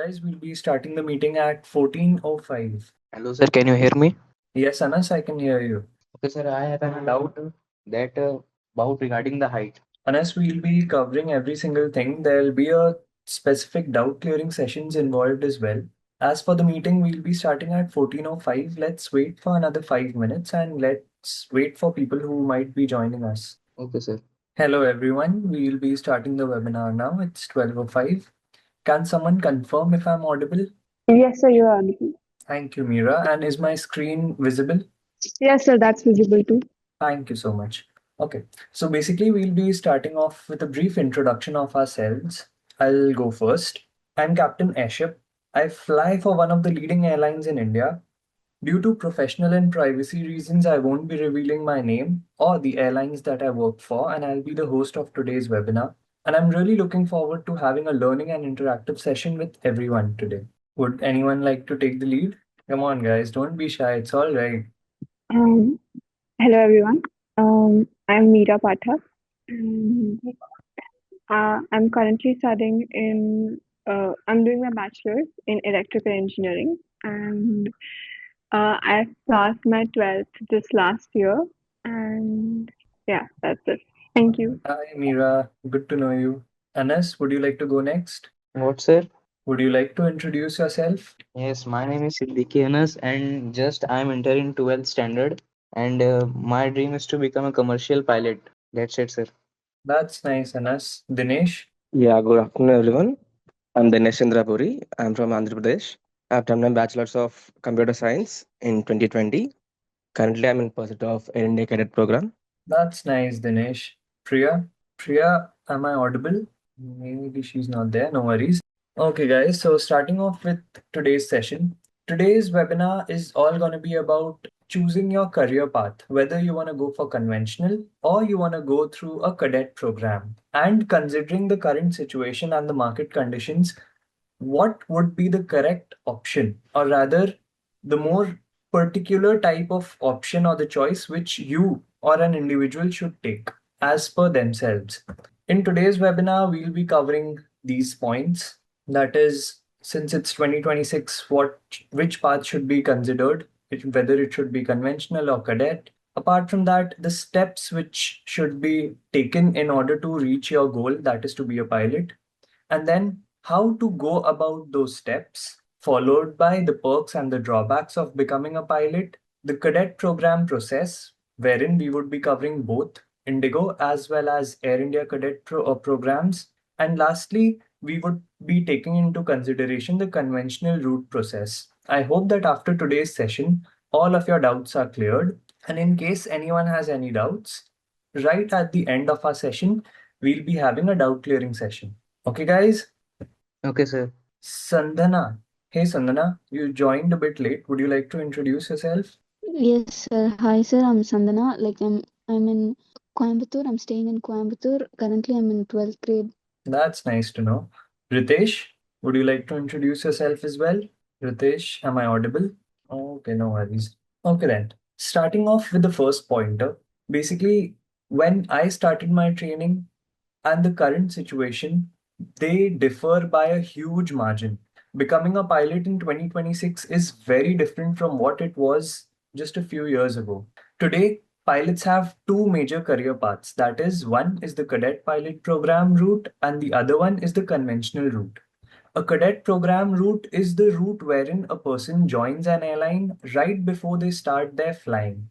guys, we'll be starting the meeting at 14:05. Hello, sir. Can you hear me? Yes, Anas, I can hear you. Okay, sir. I have a doubt that about regarding the height. Anas, we'll be covering every single thing. There'll be a specific doubt clearing sessions involved as well. As for the meeting, we'll be starting at 14:05. Let's wait for another 5 minutes and let's wait for people who might be joining us. Okay, sir. Hello, everyone. We'll be starting the webinar now. It's 12:05. Can someone confirm if I'm audible? Yes, sir, you are audible. Thank you, Mira. And is my screen visible? Yes, sir, that's visible too. Thank you so much. Okay, so basically, we'll be starting off with a brief introduction of ourselves. I'll go first. I'm Captain Airship. I fly for one of the leading airlines in India. Due to professional and privacy reasons, I won't be revealing my name or the airlines that I work for, and I'll be the host of today's webinar. And I'm really looking forward to having a learning and interactive session with everyone today. Would anyone like to take the lead? Come on, guys, don't be shy. It's all right. Um, Hello, everyone. I'm Meera Pathak. And, I'm currently studying I'm doing my bachelor's in electrical engineering, and I passed my 12th this last year. And yeah, that's it. Thank you. Hi, Mira. Good to know you. Anas, would you like to go next? What, sir? Would you like to introduce yourself? Yes, my name is Siddiqui Anas, and just I'm entering 12th standard, and my dream is to become a commercial pilot. That's it, sir. That's nice, Anas. Dinesh? Yeah, good afternoon, everyone. I'm Dinesh Chandrapuri. I'm from Andhra Pradesh. I've done my Bachelor's of Computer Science in 2020. Currently, I'm in pursuit of Airline Cadet Program. That's nice, Dinesh. Priya? Priya, am I audible? Maybe she's not there. No worries. Okay, guys. So, starting off with today's session. Today's webinar is all going to be about choosing your career path, whether you want to go for conventional or you want to go through a cadet program. And considering the current situation and the market conditions, what would be the correct option, or rather, the more particular type of option or the choice which you or an individual should take as per themselves. In today's webinar, we'll be covering these points. That is, since it's 2026, which path should be considered, whether it should be conventional or cadet. Apart from that, the steps which should be taken in order to reach your goal, that is to be a pilot, and then how to go about those steps, followed by the perks and the drawbacks of becoming a pilot, the cadet program process, wherein we would be covering both Indigo as well as Air India cadet programs, and lastly, we would be taking into consideration the conventional route process. I hope that after today's session, all of your doubts are cleared. And in case anyone has any doubts, right at the end of our session, we'll be having a doubt clearing session. Okay, guys? Okay, sir. Sandhana. Hey, Sandhana, you joined a bit late. Would you like to introduce yourself? Yes, sir. Hi, sir. I'm Sandhana. I'm in Coimbatore. I'm staying in Coimbatore. Currently, I'm in 12th grade. That's nice to know. Ritesh, would you like to introduce yourself as well? Ritesh, am I audible? Okay, no worries. Okay, then. Starting off with the first pointer. Basically, when I started my training and the current situation, they differ by a huge margin. Becoming a pilot in 2026 is very different from what it was just a few years ago. Today, pilots have two major career paths. That is, one is the cadet pilot program route, and the other one is the conventional route. A cadet program route is the route wherein a person joins an airline right before they start their flying,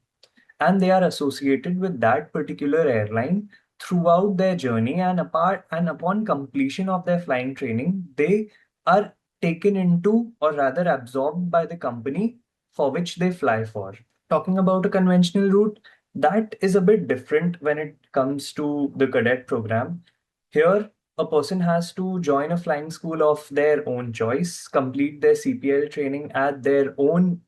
and they are associated with that particular airline throughout their journey, and upon completion of their flying training, they are taken into, or rather absorbed by, the company for which they fly for. Talking about a conventional route, that is a bit different when it comes to the cadet program. Here, a person has to join a flying school of their own choice, complete their CPL training at their own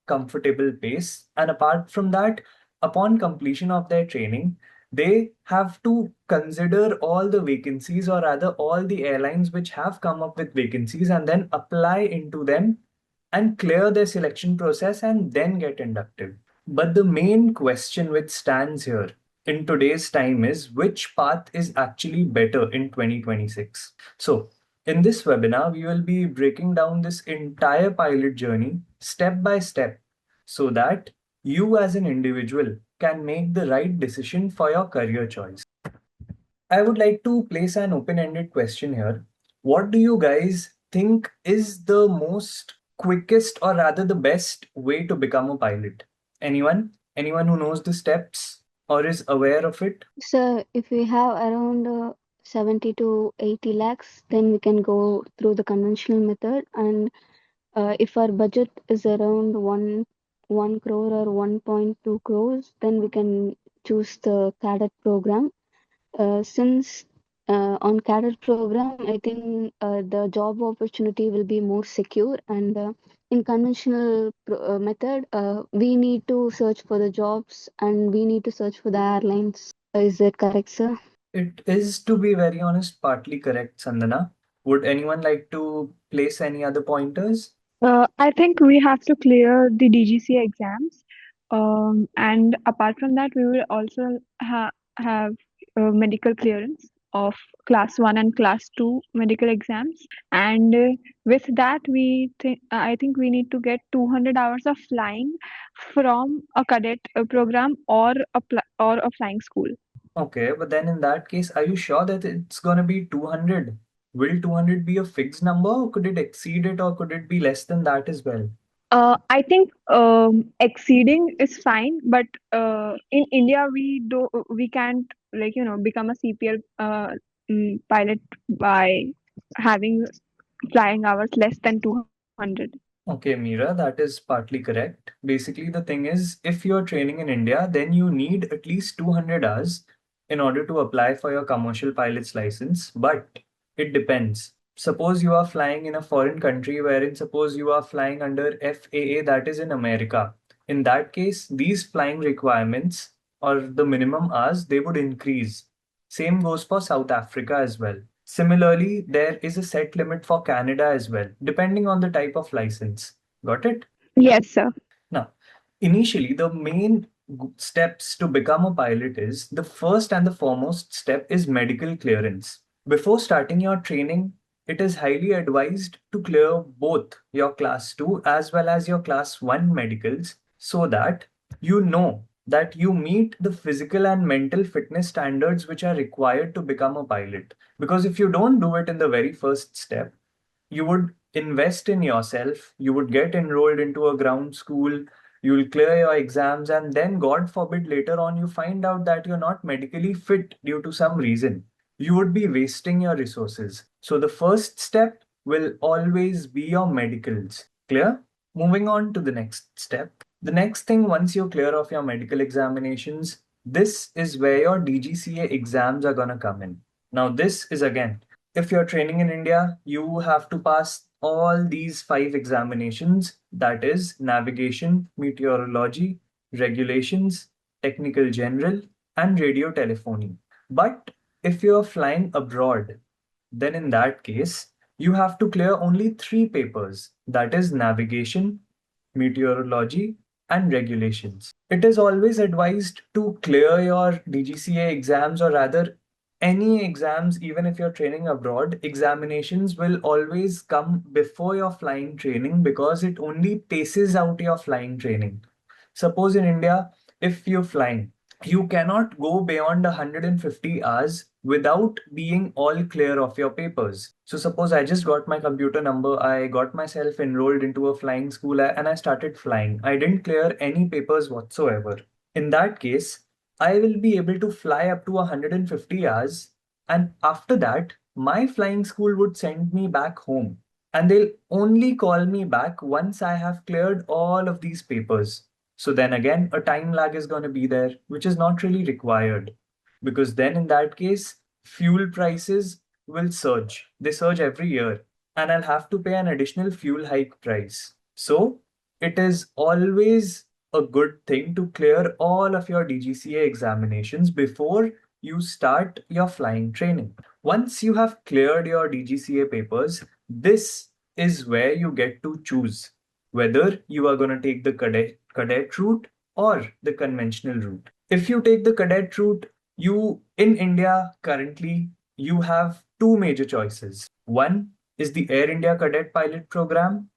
comfortable pace. And apart from that, upon completion of their training, they have to consider all the vacancies, or rather, all the airlines which have come up with vacancies, and then apply into them and clear their selection process and then get inducted. But the main question which stands here in today's time is which path is actually better in 2026. So, In this webinar, we will be breaking down this entire pilot journey step by step so that you as an individual can make the right decision for your career choice. I would like to place an open-ended question here. What do you guys think is the most quickest or rather the best way to become a pilot? Anyone? Anyone who knows the steps or is aware of it? So if we have around 70 to 80 lakhs, then we can go through the conventional method. And if our budget is around 1 crore or 1.2 crores, then we can choose the cadet program. Since on cadet program, I think the job opportunity will be more secure, and in conventional method, we need to search for the jobs and we need to search for the airlines. Is that correct, sir? It is, to be very honest, partly correct, Sandana. Would anyone like to place any other pointers? I think we have to clear the DGCA exams, and apart from that, we will also have medical clearance of class 1 and class 2 medical exams. And with that, I think we need to get 200 hours of flying from a cadet program or or a flying school. Okay, but then in that case, are you sure that it's gonna be 200? Will 200 be a fixed number, or could it exceed it, or could it be less than that as well? I think exceeding is fine, but in India we can't, like, become a CPL pilot by having flying hours less than 200. Okay, Meera, that is partly correct. Basically, the thing is, if you're training in India, then you need at least 200 hours in order to apply for your commercial pilot's license. But it depends. Suppose you are flying in a foreign country wherein suppose you are flying under FAA, that is in America. In that case, these flying requirements or the minimum hours, they would increase. Same goes for South Africa as well. Similarly, there is a set limit for Canada as well, depending on the type of license. Got it? Yes, sir. Now, initially, the main steps to become a pilot is the first and the foremost step is medical clearance. Before starting your training, it is highly advised to clear both your class 2 as well as your class 1 medicals so that you know that you meet the physical and mental fitness standards which are required to become a pilot. Because if you don't do it in the very first step, you would invest in yourself, you would get enrolled into a ground school, you will clear your exams, and then, God forbid, later on you find out that you're not medically fit due to some reason. You would be wasting your resources. So, the first step will always be your medicals. Clear? Moving on to the next step. The next thing, once you're clear of your medical examinations, this is where your DGCA exams are gonna come in. Now, this is again, if you're training in India, you have to pass all these 5 examinations, that is navigation, meteorology, regulations, technical general, and radio telephony. But if you're flying abroad, then in that case, you have to clear only 3 papers, that is navigation, meteorology, and regulations. It is always advised to clear your DGCA exams, or rather any exams, even if you're training abroad, examinations will always come before your flying training because it only paces out your flying training. Suppose in India, if you're flying, you cannot go beyond 150 hours without being all clear of your papers. So suppose I just got my computer number, I got myself enrolled into a flying school and I started flying. I didn't clear any papers whatsoever. In that case, I will be able to fly up to 150 hours, and after that, my flying school would send me back home. And they'll only call me back once I have cleared all of these papers. So then again, a time lag is going to be there, which is not really required. Because then in that case, fuel prices will surge. They surge every year, and I'll have to pay an additional fuel hike price. So it is always a good thing to clear all of your DGCA examinations before you start your flying training. Once you have cleared your DGCA papers, this is where you get to choose whether you are going to take the cadet route or the conventional route. If you take the cadet route, you in India currently you have 2 major choices. One is the Air India Cadet Pilot Program,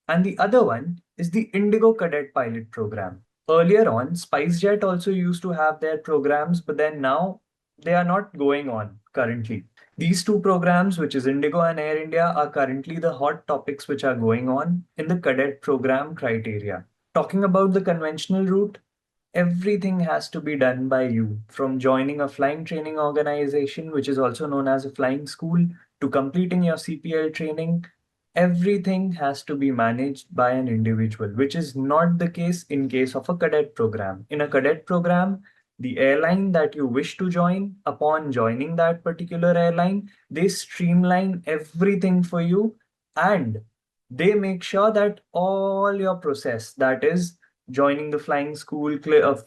and the other one is the Indigo Cadet Pilot Program. Earlier on, SpiceJet also used to have their programs, but then now they are not going on currently. These two programs, which is Indigo and Air India, are currently the hot topics which are going on in the cadet program criteria. Talking about the conventional route, everything has to be done by you, from joining a flying training organization, which is also known as a flying school, to completing your CPL training. Everything has to be managed by an individual, which is not the case in case of a cadet program. In a cadet program, the airline that you wish to join, upon joining that particular airline, they streamline everything for you, and they make sure that all your process, that is joining the flying school,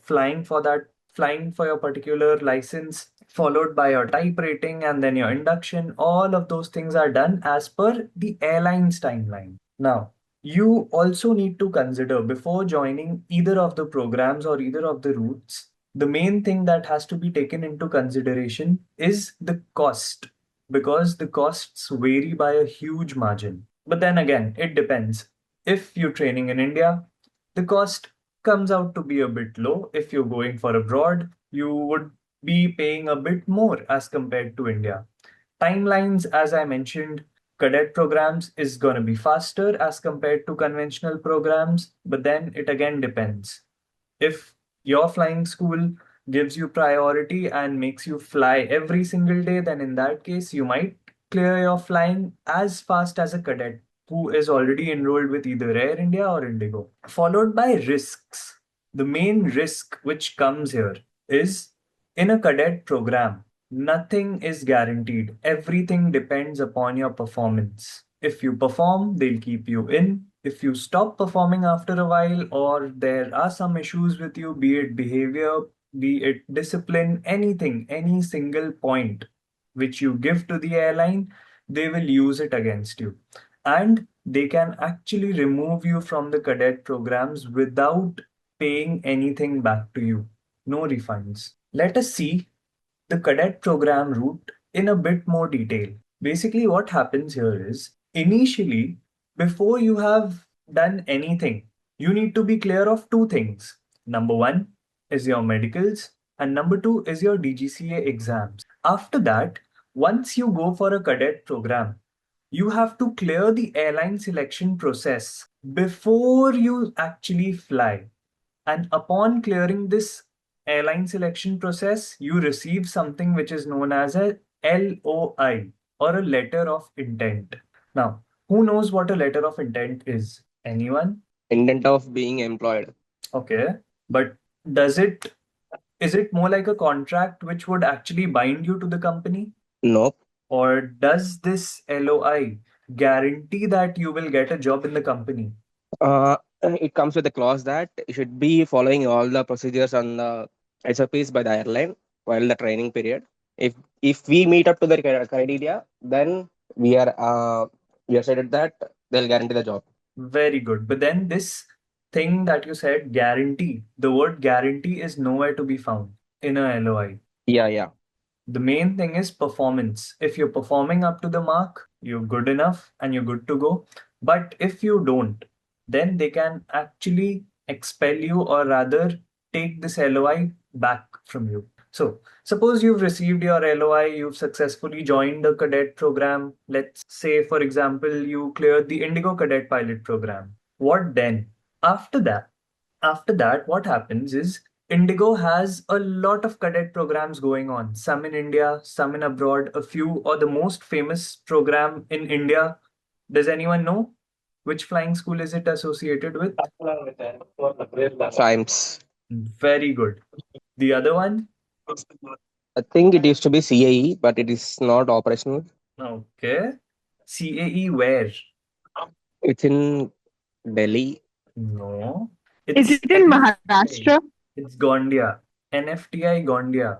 flying for your particular license, followed by your type rating and then your induction, all of those things are done as per the airline's timeline. Now, you also need to consider before joining either of the programs or either of the routes, the main thing that has to be taken into consideration is the cost, because the costs vary by a huge margin. But then again, it depends. If you're training in India, the cost comes out to be a bit low. If you're going for abroad, you would be paying a bit more as compared to India. Timelines, as I mentioned, cadet programs is going to be faster as compared to conventional programs, but then it again depends. If your flying school gives you priority and makes you fly every single day, then in that case, you might clear your flying as fast as a cadet who is already enrolled with either Air India or Indigo. Followed by risks. The main risk which comes here is in a cadet program, nothing is guaranteed. Everything depends upon your performance. If you perform, they'll keep you in. If you stop performing after a while, or there are some issues with you, be it behavior, be it discipline, anything, any single point which you give to the airline, they will use it against you. And they can actually remove you from the cadet programs without paying anything back to you. No refunds. Let us see the cadet program route in a bit more detail. Basically, what happens here is initially, before you have done anything, you need to be clear of two things. Number one is your medicals, and number two is your DGCA exams. After that, once you go for a cadet program, you have to clear the airline selection process before you actually fly. And upon clearing this airline selection process, you receive something which is known as a LOI, or a letter of intent. Now, who knows what a letter of intent is? Anyone? Intent of being employed. Okay. But does it is it more like a contract which would actually bind you to the company? Nope. Or does this LOI guarantee that you will get a job in the company? It comes with a clause that you should be following all the procedures and the SOPs by the airline while the training period. If we meet up to the criteria, then we are stated that they'll guarantee the job. Very good. But then this thing that you said, guarantee, the word guarantee is nowhere to be found in a LOI. Yeah, yeah. The main thing is performance. If you're performing up to the mark, you're good enough and you're good to go. But if you don't, then they can actually expel you, or rather take this LOI back from you. So, suppose you've received your LOI, you've successfully joined the cadet program. Let's say, for example, you cleared the Indigo Cadet Pilot Program. What then? After that, what happens is Indigo has a lot of cadet programs going on, some in India, some in abroad, a few, or the most famous program in India. Does anyone know which flying school is it associated with? Times. Very good. The other one? I think it used to be CAE, but it is not operational. Okay. CAE where? It's in Delhi. No. Is It's it in Maharashtra? It's Gondia. NFTI Gondia.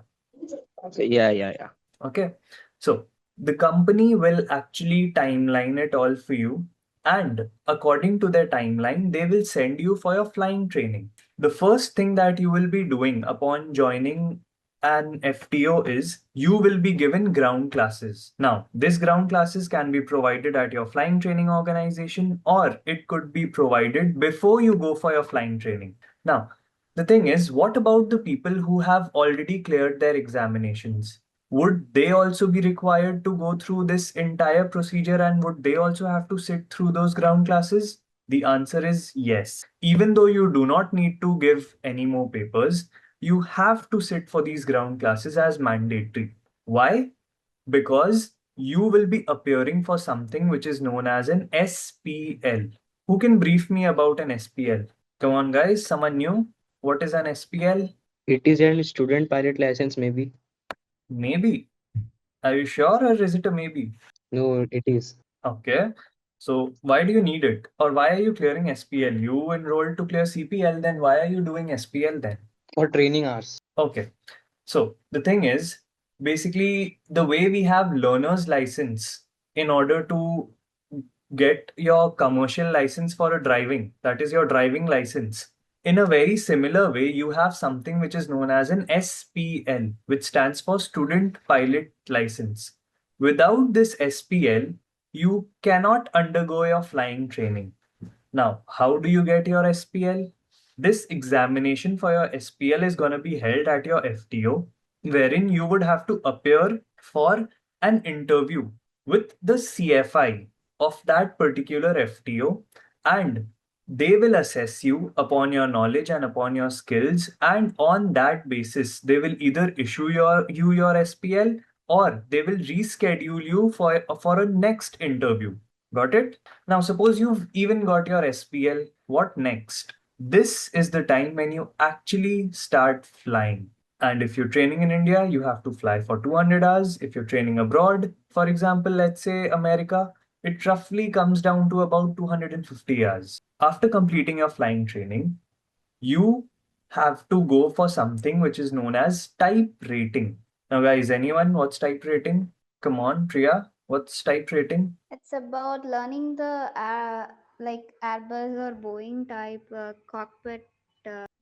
Yeah, yeah, yeah. Okay. So the company will actually timeline it all for you. And according to their timeline, they will send you for your flying training. The first thing that you will be doing upon joining an FTO is you will be given ground classes. Now, this ground classes can be provided at your flying training organization, or it could be provided before you go for your flying training. Now, the thing is, what about the people who have already cleared their examinations? Would they also be required to go through this entire procedure, and would they also have to sit through those ground classes? The answer is yes. Even though you do not need to give any more papers, you have to sit for these ground classes as mandatory. Why? Because you will be appearing for something which is known as an SPL. Who can brief me about an SPL? Come on, guys, someone new? What is an SPL? It is a student pilot license, maybe. Maybe. Are you sure, or is it a maybe? No, it is. Okay. So why do you need it? Or why are you clearing SPL? You enrolled to clear CPL, then why are you doing SPL then? For training hours. Okay. So the thing is, basically, the way we have learner's license in order to get your commercial license for a driving, that is your driving license. In a very similar way, you have something which is known as an SPL, which stands for Student Pilot License. Without this SPL, you cannot undergo your flying training. Now, how do you get your SPL? This examination for your SPL is going to be held at your FTO, wherein you would have to appear for an interview with the CFI of that particular FTO, and they will assess you upon your knowledge and upon your skills, and on that basis they will either issue your SPL, or they will reschedule you for a next interview. Got it? Now, suppose you've even got your SPL, what next? This is the time when you actually start flying. And if you're training in India, you have to fly for 200 hours. If you're training abroad, for example, let's say America, it roughly comes down to about 250 hours. After completing your flying training, you have to go for something which is known as type rating. Now, guys, anyone, what's type rating? Come on, Priya, what's type rating? It's about learning the like Airbus or Boeing type cockpit.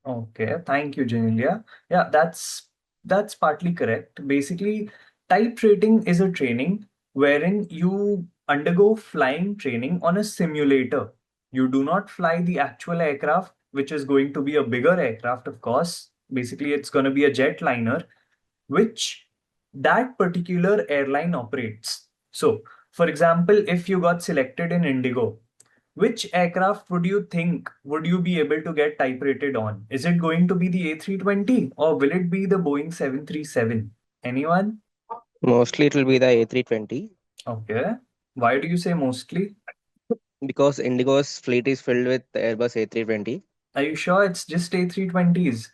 Okay, thank you, Janelia. Yeah, that's partly correct. Basically, type rating is a training wherein you undergo flying training on a simulator. You do not fly the actual aircraft, which is going to be a bigger aircraft, of course. Basically, it's going to be a jetliner, which that particular airline operates. So, for example, if you got selected in Indigo, which aircraft would you think would you be able to get type rated on? Is it going to be the A320, or will it be the Boeing 737? Anyone? Mostly it will be the A320 Okay. Why do you say mostly? because Indigo's fleet is filled with Airbus A320. Are you sure it's just A320s?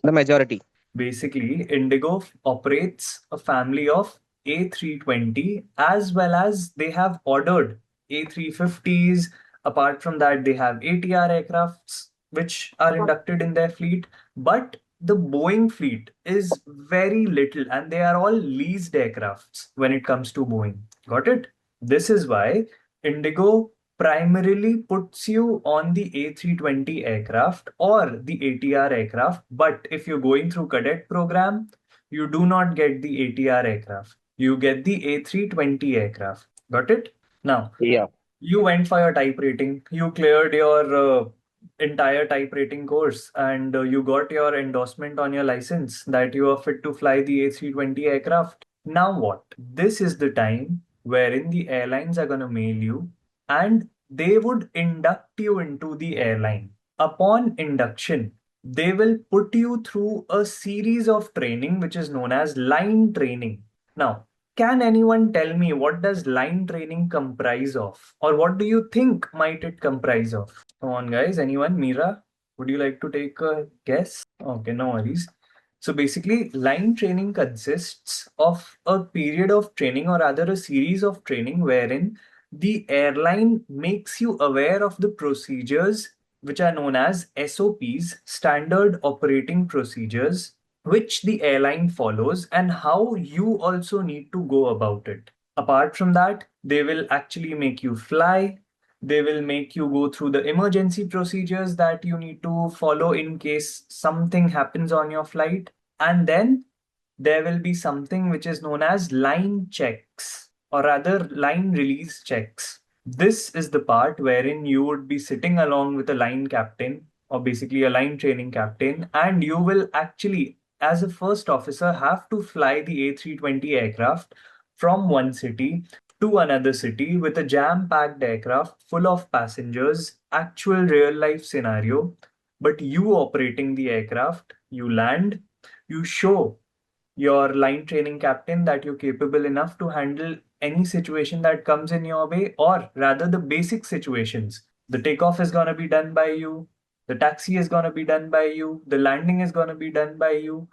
The majority. Basically, Indigo operates a family of A320, as well as they have ordered A350s. Apart from that, they have ATR aircrafts which are inducted in their fleet. But the Boeing fleet is very little, and they are all leased aircrafts when it comes to Boeing. Got it? This is why Indigo primarily puts you on the A320 aircraft or the ATR aircraft. But if you're going through cadet program, you do not get the ATR aircraft. You get the A320 aircraft. Got it? Now, Yeah. you went for your type rating, you cleared your entire type rating course, and you got your endorsement on your license that you are fit to fly the A320 aircraft. Now what? This is the time wherein the airlines are going to mail you, and they would induct you into the airline. Upon induction, they will put you through a series of training which is known as line training. Now, can anyone tell me what does line training comprise of? Or what do you think might it comprise of? Come on, guys. Anyone? Mira, would you like to take a guess? Okay, no worries. So basically, line training consists of a period of training, or rather a series of training, wherein the airline makes you aware of the procedures which are known as SOPs, standard operating procedures, which the airline follows, and how you also need to go about it. Apart from that, they will actually make you fly. They will make you go through the emergency procedures that you need to follow in case something happens on your flight. And then there will be something which is known as line checks, or rather line release checks. This is the part wherein you would be sitting along with a line captain, or basically a line training captain, and you will actually, as a first officer, have to fly the A320 aircraft from one city to another city with a jam-packed aircraft full of passengers, actual real-life scenario. But you operating the aircraft, you land, you show your line training captain that you're capable enough to handle any situation that comes in your way, or rather the basic situations. The takeoff is going to be done by you, the taxi is going to be done by you, the landing is going to be done by you.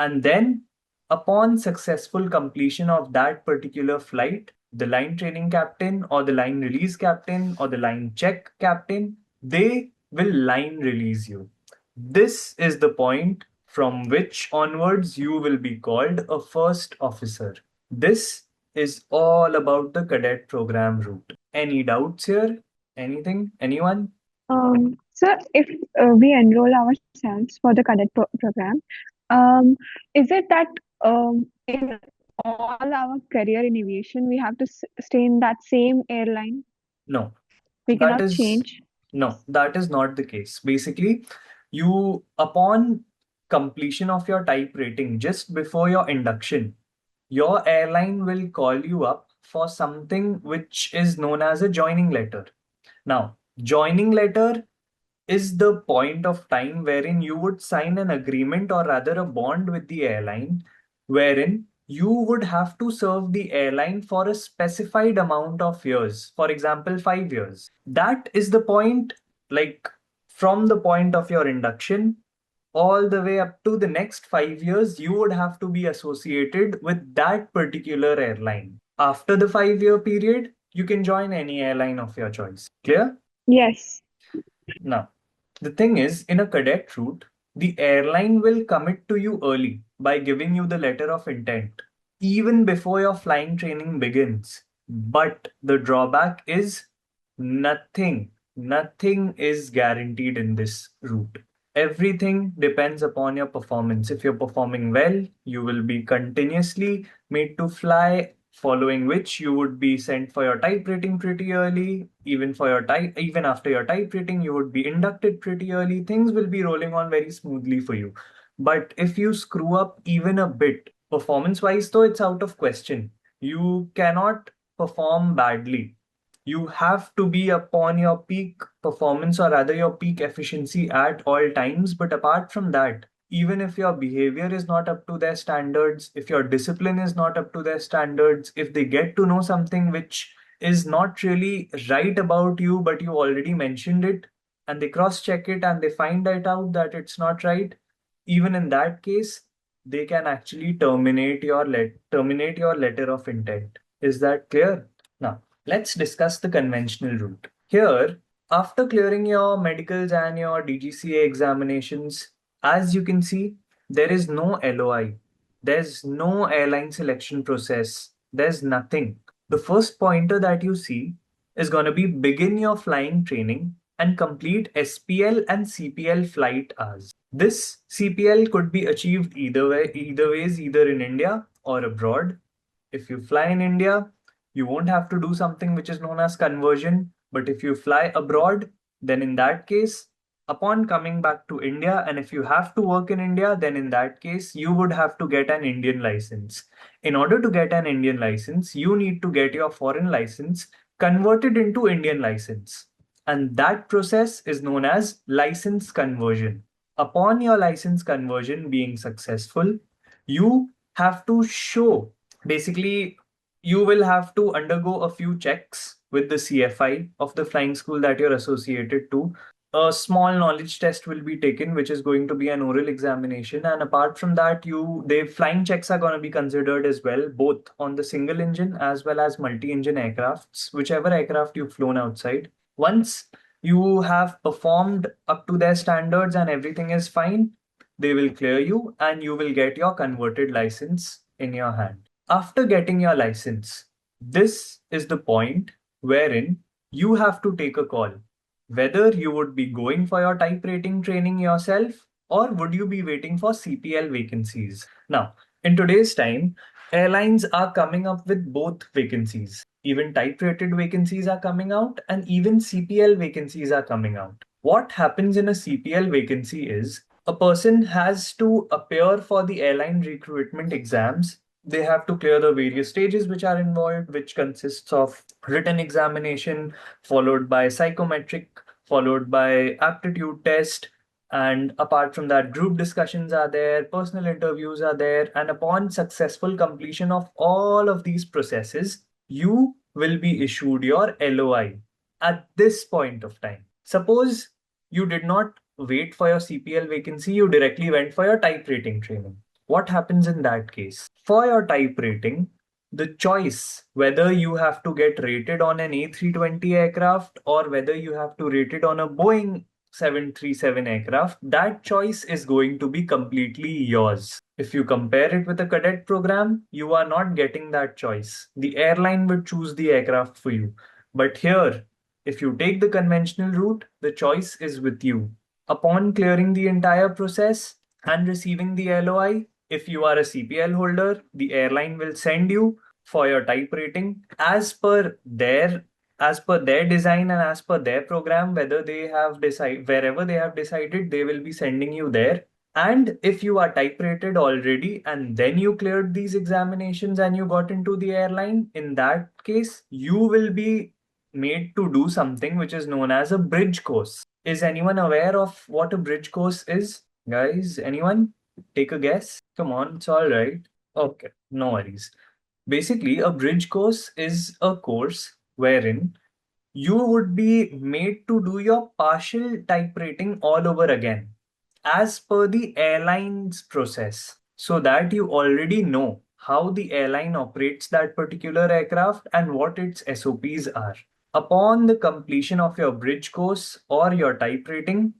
And then, upon successful completion of that particular flight, the line training captain or the line release captain or the line check captain, they will line release you. This is the point from which onwards you will be called a first officer. This is all about the cadet program route. Any doubts here? Anything? Anyone? So if we enroll ourselves for the cadet program, is it that in all our career in aviation, we have to stay in that same airline? No, We that cannot is change. no, that is not the case. Basically, you upon completion of your type rating, just before your induction, your airline will call you up for something which is known as a joining letter. Now, joining letter is the point of time wherein you would sign an agreement, or rather a bond with the airline, wherein you would have to serve the airline for a specified amount of years, for example 5 years. That is the point, like from the point of your induction all the way up to the next 5 years, you would have to be associated with that particular airline. After the 5-year period, you can join any airline of your choice. Clear? Yes. Now, the thing is, in a cadet route, the airline will commit to you early by giving you the letter of intent, even before your flying training begins. But the drawback is nothing is guaranteed in this route. Everything depends upon your performance. If you're performing well, you will be continuously made to fly, following which you would be sent for your type rating pretty early. Even after your type rating, you would be inducted pretty early. Things will be rolling on very smoothly for you. But if you screw up even a bit, performance wise, though, it's out of question. You cannot perform badly. You have to be upon your peak performance, or rather your peak efficiency at all times. But apart from that, even if your behavior is not up to their standards, if your discipline is not up to their standards, if they get to know something which is not really right about you, but you already mentioned it, and they cross check it and they find it out that it's not right, even in that case, they can actually terminate your letter of intent. Is that clear? Now, let's discuss the conventional route. Here, after clearing your medicals and your DGCA examinations, as you can see, there is no LOI. There's no airline selection process. There's nothing. The first pointer that you see is going to be begin your flying training and complete SPL and CPL flight hours. This CPL could be achieved either ways, either in India or abroad. If you fly in India, you won't have to do something which is known as conversion. But if you fly abroad, then in that case, upon coming back to India, and if you have to work in India, then in that case, you would have to get an Indian license. In order to get an Indian license, you need to get your foreign license converted into Indian license. And that process is known as license conversion. Upon your license conversion being successful, you have to show, basically, you will have to undergo a few checks with the CFI of the flying school that you're associated to. A small knowledge test will be taken, which is going to be an oral examination. And apart from that, the flying checks are going to be considered as well, both on the single engine as well as multi-engine aircrafts, whichever aircraft you've flown outside. Once you have performed up to their standards and everything is fine, they will clear you and you will get your converted license in your hand. After getting your license, this is the point wherein you have to take a call whether you would be going for your type rating training yourself, or would you be waiting for CPL vacancies. Now, In today's time, airlines are coming up with both vacancies. Even type-rated vacancies are coming out, and even CPL vacancies are coming out. What happens in a CPL vacancy is a person has to appear for the airline recruitment exams. They have to clear the various stages which are involved, which consists of written examination, followed by psychometric, followed by aptitude test, and apart from that, group discussions are there, personal interviews are there, and upon successful completion of all of these processes, you will be issued your LOI at this point of time. Suppose you did not wait for your CPL vacancy, you directly went for your type rating training. What happens in that case? For your type rating, the choice whether you have to get rated on an A320 aircraft or whether you have to rate it on a Boeing 737 aircraft, that choice is going to be completely yours. If you compare it with a cadet program, you are not getting that choice. The airline would choose the aircraft for you. But here, if you take the conventional route, the choice is with you. Upon clearing the entire process and receiving the LOI, if you are a CPL holder, the airline will send you for your type rating as per their design and as per their program, whether they have decided wherever they have decided, they will be sending you there. And if you are type rated already and then you cleared these examinations and you got into the airline, in that case, you will be made to do something which is known as a bridge course. Is anyone aware of what a bridge course is? Guys, anyone? Take a guess. Come on, it's all right. Okay, no worries. Basically, a bridge course is a course wherein you would be made to do your partial type rating all over again as per the airline's process so that you already know how the airline operates that particular aircraft and what its SOPs are. Upon the completion of your bridge course or your type rating,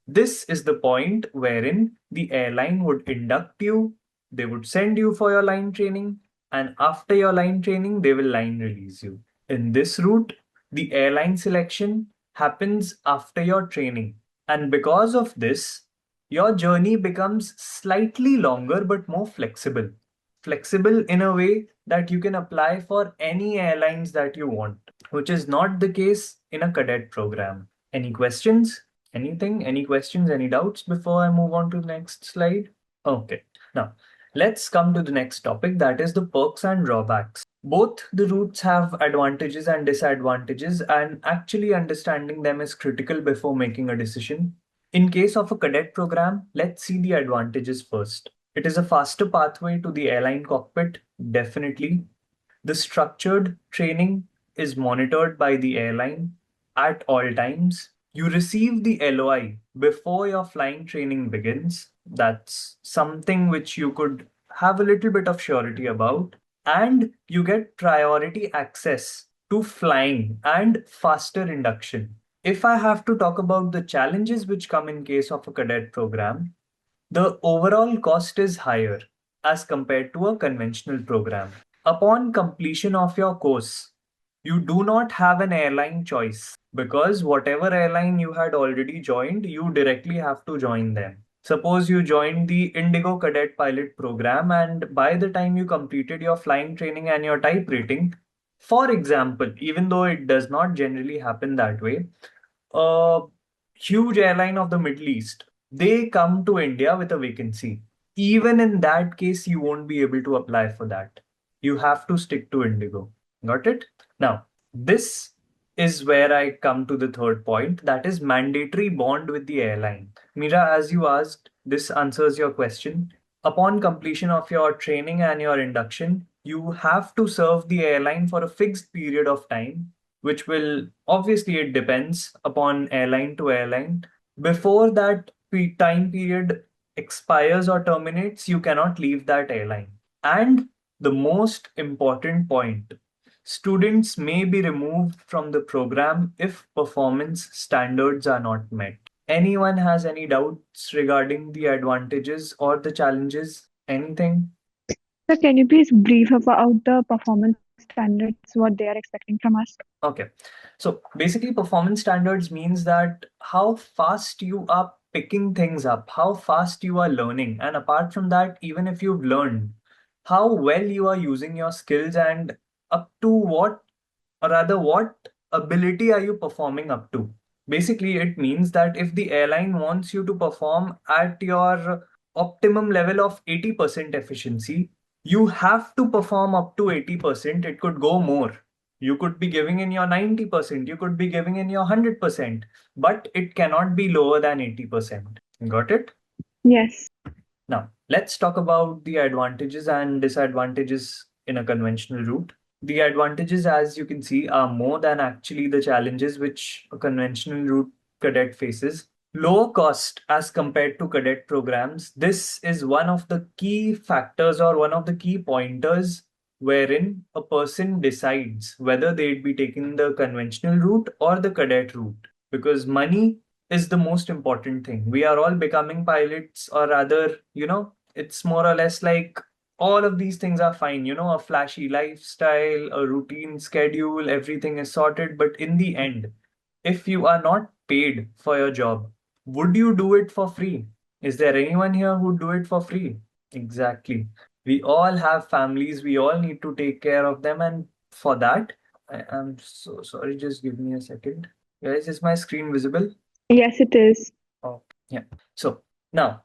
this is the point wherein the airline would induct you, they would send you for your line training, and after your line training, they will line release you. In this route, the airline selection happens after your training. And because of this, your journey becomes slightly longer but more flexible. Flexible in a way that you can apply for any airlines that you want, which is not the case in a cadet program. Any questions? Anything? Any questions? Any doubts before I move on to the next slide? Okay. Now, let's come to the next topic, that is the perks and drawbacks. Both the routes have advantages and disadvantages, and actually understanding them is critical before making a decision. In case of a cadet program, let's see the advantages first. It is a faster pathway to the airline cockpit, definitely. The structured training is monitored by the airline at all times. You receive the LOI before your flying training begins. That's something which you could have a little bit of surety about. And you get priority access to flying and faster induction. If I have to talk about the challenges which come in case of a cadet program, the overall cost is higher as compared to a conventional program. Upon completion of your course, you do not have an airline choice because whatever airline you had already joined, you directly have to join them. Suppose you joined the Indigo Cadet Pilot Program, and by the time you completed your flying training and your type rating, for example, even though it does not generally happen that way, a huge airline of the Middle East, they come to India with a vacancy. Even in that case, you won't be able to apply for that. You have to stick to Indigo. Got it? Now, this is where I come to the third point, that is mandatory bond with the airline. Mira, as you asked, this answers your question. Upon completion of your training and your induction, you have to serve the airline for a fixed period of time, which will obviously it depends upon airline to airline. Before that time period expires or terminates, you cannot leave that airline. And the most important point, students may be removed from the program if performance standards are not met. Anyone has any doubts regarding the advantages or the challenges? Anything? So can you please brief about the performance standards, what they are expecting from us? Okay. So basically, performance standards means that how fast you are picking things up, how fast you are learning. And apart from that, even if you've learned, how well you are using your skills and up to what, or rather, what ability are you performing up to? Basically, it means that if the airline wants you to perform at your optimum level of 80% efficiency, you have to perform up to 80%. It could go more. You could be giving in your 90%, you could be giving in your 100%, but it cannot be lower than 80%. Got it? Yes. Now, let's talk about the advantages and disadvantages in a conventional route. The advantages, as you can see, are more than actually the challenges which a conventional route cadet faces. Lower cost as compared to cadet programs. This is one of the key factors or one of the key pointers wherein a person decides whether they'd be taking the conventional route or the cadet route. Because money is the most important thing. We are all becoming pilots, or rather, it's more or less like all of these things are fine, a flashy lifestyle, a routine schedule, everything is sorted. But in the end, if you are not paid for your job, would you do it for free? Is there anyone here who'd do it for free? Exactly. We all have families, we all need to take care of them, and for that, I am so sorry, just give me a second. Guys, is my screen visible? Yes, it is. Oh, yeah. So now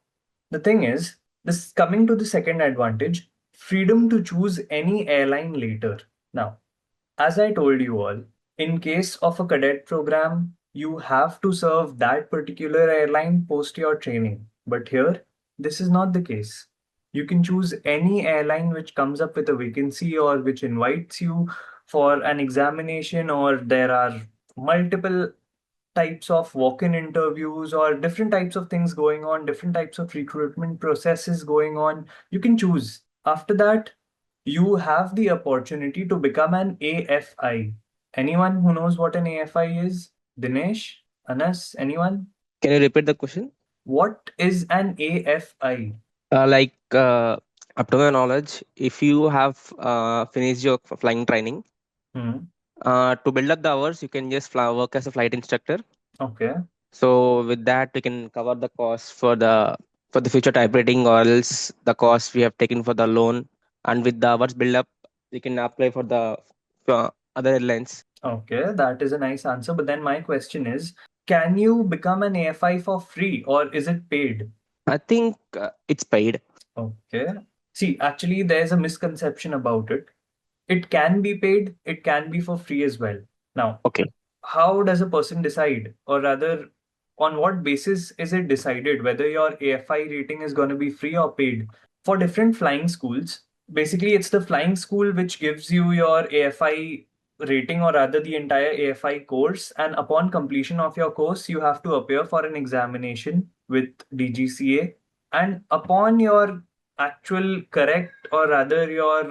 the thing is, this coming to the second advantage, freedom to choose any airline later. Now, as I told you all, in case of a cadet program, you have to serve that particular airline post your training. But here, this is not the case. You can choose any airline which comes up with a vacancy or which invites you for an examination, or there are multiple types of walk-in interviews or different types of things going on, different types of recruitment processes going on. You can choose. After that, you have the opportunity to become an AFI. Anyone who knows what an AFI is? Dinesh? Anas? Anyone? Can you repeat the question? What is an AFI? Like, up to my knowledge, if you have finished your flying training, Hmm. to build up the hours, you can just work as a flight instructor. Okay. So with that, we can cover the cost for the future type rating, or else the cost we have taken for the loan. And with the hours build up, we can apply for the other airlines. Okay, that is a nice answer. But then my question is, can you become an AFI for free or is it paid? I think it's paid. Okay. See, actually, there's a misconception about it. It can be paid, it can be for free as well. Now, Okay. how does a person decide, or rather, on what basis is it decided whether your AFI rating is going to be free or paid? For different flying schools, basically, it's the flying school which gives you your AFI rating, or rather, the entire AFI course. And upon completion of your course, you have to appear for an examination with DGCA. And upon your actual correct, or rather, your,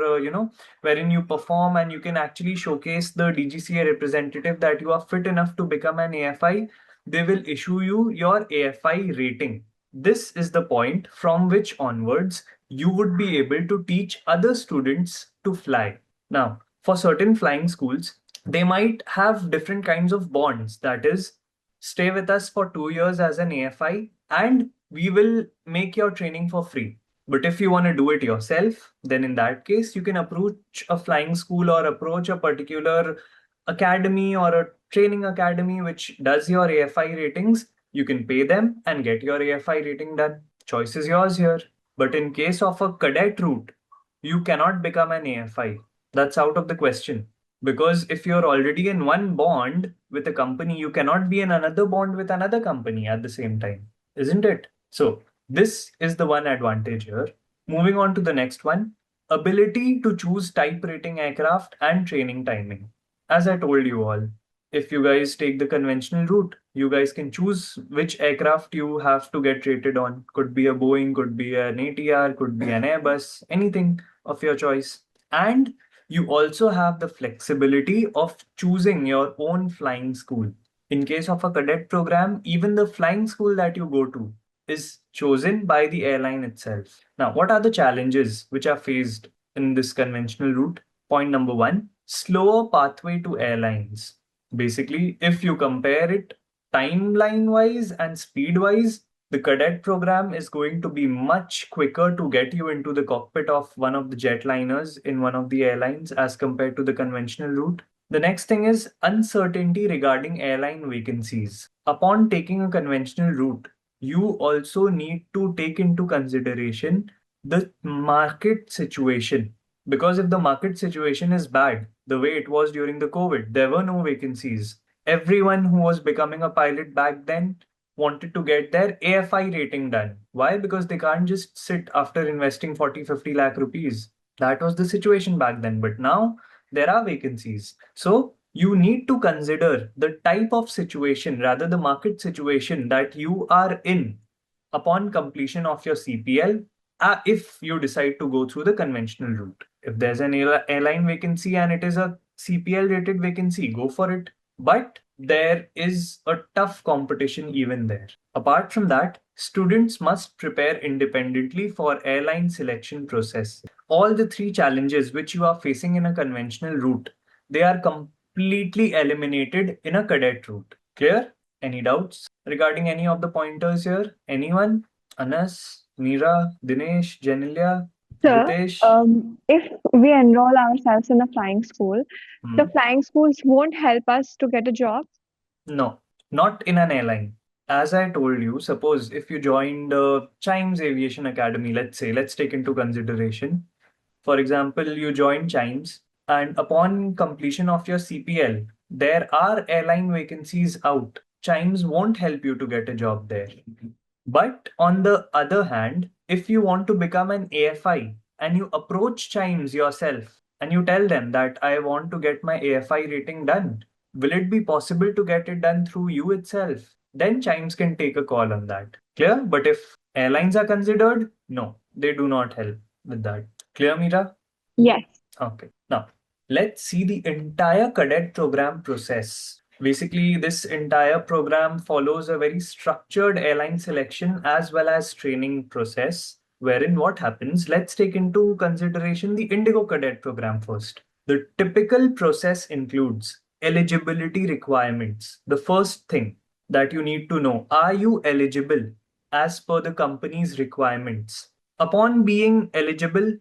wherein you perform and you can actually showcase the DGCA representative that you are fit enough to become an AFI, they will issue you your AFI rating. This is the point from which onwards you would be able to teach other students to fly. Now, for certain flying schools, they might have different kinds of bonds. That is, stay with us for 2 years as an AFI and we will make your training for free. But if you want to do it yourself, then in that case, you can approach a flying school or approach a particular academy or a training academy which does your AFI ratings. You can pay them and get your AFI rating done. Choice is yours here. But in case of a cadet route, you cannot become an AFI. That's out of the question. Because if you're already in one bond with a company, you cannot be in another bond with another company at the same time, isn't it? So, this is the one advantage here. Moving on to the next one, ability to choose type rating aircraft and training timing. As I told you all, if you guys take the conventional route, you guys can choose which aircraft you have to get rated on. Could be a Boeing, could be an ATR, could be an Airbus, anything of your choice. And you also have the flexibility of choosing your own flying school. In case of a cadet program, even the flying school that you go to is chosen by the airline itself. Now, what are the challenges which are faced in this conventional route? Point number one, slower pathway to airlines. Basically, if you compare it timeline wise and speed wise, The cadet program is going to be much quicker to get you into the cockpit of one of the jetliners in one of the airlines as compared to the conventional route. The next thing is uncertainty regarding airline vacancies. Upon taking a conventional route, you also need to take into consideration the market situation. Because if the market situation is bad, the way it was during the COVID, there were no vacancies. Everyone who was becoming a pilot back then wanted to get their AFI rating done. Why? Because they can't just sit after investing 40, 50 lakh rupees. That was the situation back then. But now there are vacancies. So you need to consider the type of situation, rather the market situation that you are in upon completion of your CPL, if you decide to go through the conventional route. If there's an airline vacancy and it is a CPL rated vacancy, go for it. But there is a tough competition even there. Apart from that, students must prepare independently for airline selection process. All the three challenges which you are facing in a conventional route, they are completely eliminated in a cadet route. Clear? Any doubts regarding any of the pointers here? Anyone? Anas, Meera, Dinesh, Janilia, Sir, Ritesh? if we enroll ourselves in a flying school, the Hmm. flying schools won't help us to get a job. No, not in an airline. As I told you, suppose if you joined Chimes Aviation Academy, let's take into consideration. For example, you join Chimes, and upon completion of your CPL, there are airline vacancies out. Chimes won't help you to get a job there. But on the other hand, if you want to become an AFI and you approach Chimes yourself and you tell them that I want to get my AFI rating done, will it be possible to get it done through you itself? Then Chimes can take a call on that. Clear? But if airlines are considered, no, they do not help with that. Clear, Mira? Yes. Okay. Now, let's see the entire cadet program process. Basically, this entire program follows a very structured airline selection as well as training process, wherein what happens, let's take into consideration the Indigo Cadet program first. The typical process includes eligibility requirements. The first thing that you need to know, are you eligible as per the company's requirements? Upon being eligible,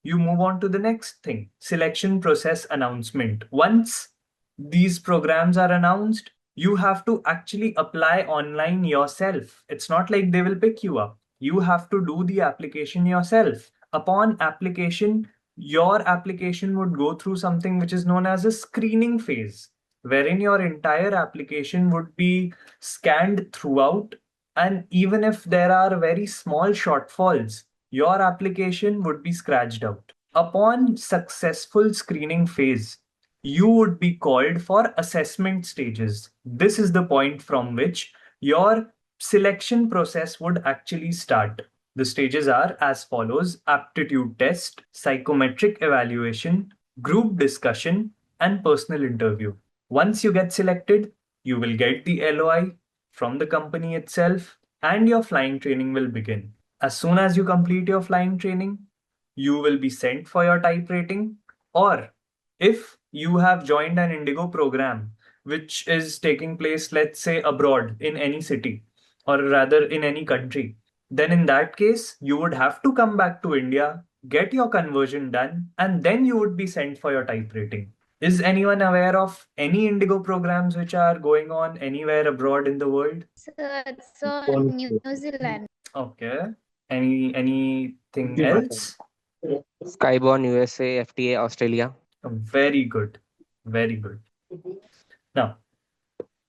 you move on to the next thing, selection process announcement. Once these programs are announced, you have to actually apply online yourself. It's not like they will pick you up. You have to do the application yourself. Upon application, your application would go through something which is known as a screening phase, wherein your entire application would be scanned throughout. And even if there are very small shortfalls, your application would be scratched out. Upon successful screening phase, you would be called for assessment stages. This is the point from which your selection process would actually start. The stages are as follows: aptitude test, psychometric evaluation, group discussion, and personal interview. Once you get selected, you will get the LOI from the company itself, and your flying training will begin. As soon as you complete your flying training, you will be sent for your type rating. Or if you have joined an Indigo program, which is taking place, let's say, abroad in any city, or rather in any country, then in that case, you would have to come back to India, get your conversion done, and then you would be sent for your type rating. Is anyone aware of any Indigo programs which are going on anywhere abroad in the world? So it's on New Zealand. Okay. Anything else? Skyborn, USA, FTA, Australia. Very good. Very good. Now,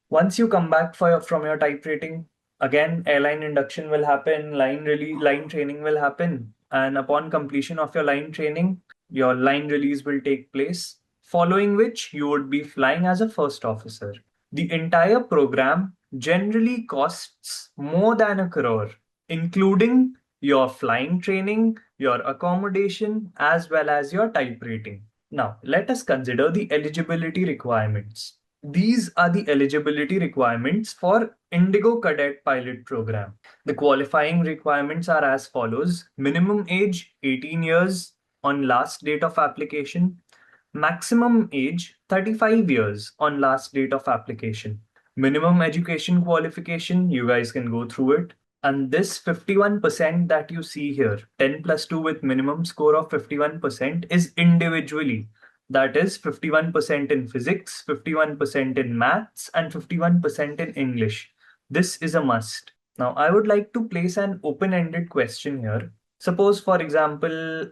once you come back from your type rating, again, airline induction will happen, line training will happen, and upon completion of your line training, your line release will take place, following which you would be flying as a first officer. The entire program generally costs more than 1 crore, including your flying training, your accommodation, as well as your type rating. Now, let us consider the eligibility requirements. These are the eligibility requirements for Indigo Cadet Pilot Program. The qualifying requirements are as follows: minimum age 18 years on last date of application, maximum age 35 years on last date of application, minimum education qualification, you guys can go through it. And this 51% that you see here, 10 plus 2 with minimum score of 51% is individually. That is 51% in physics, 51% in maths, and 51% in English. This is a must. Now, I would like to place an open-ended question here. Suppose, for example,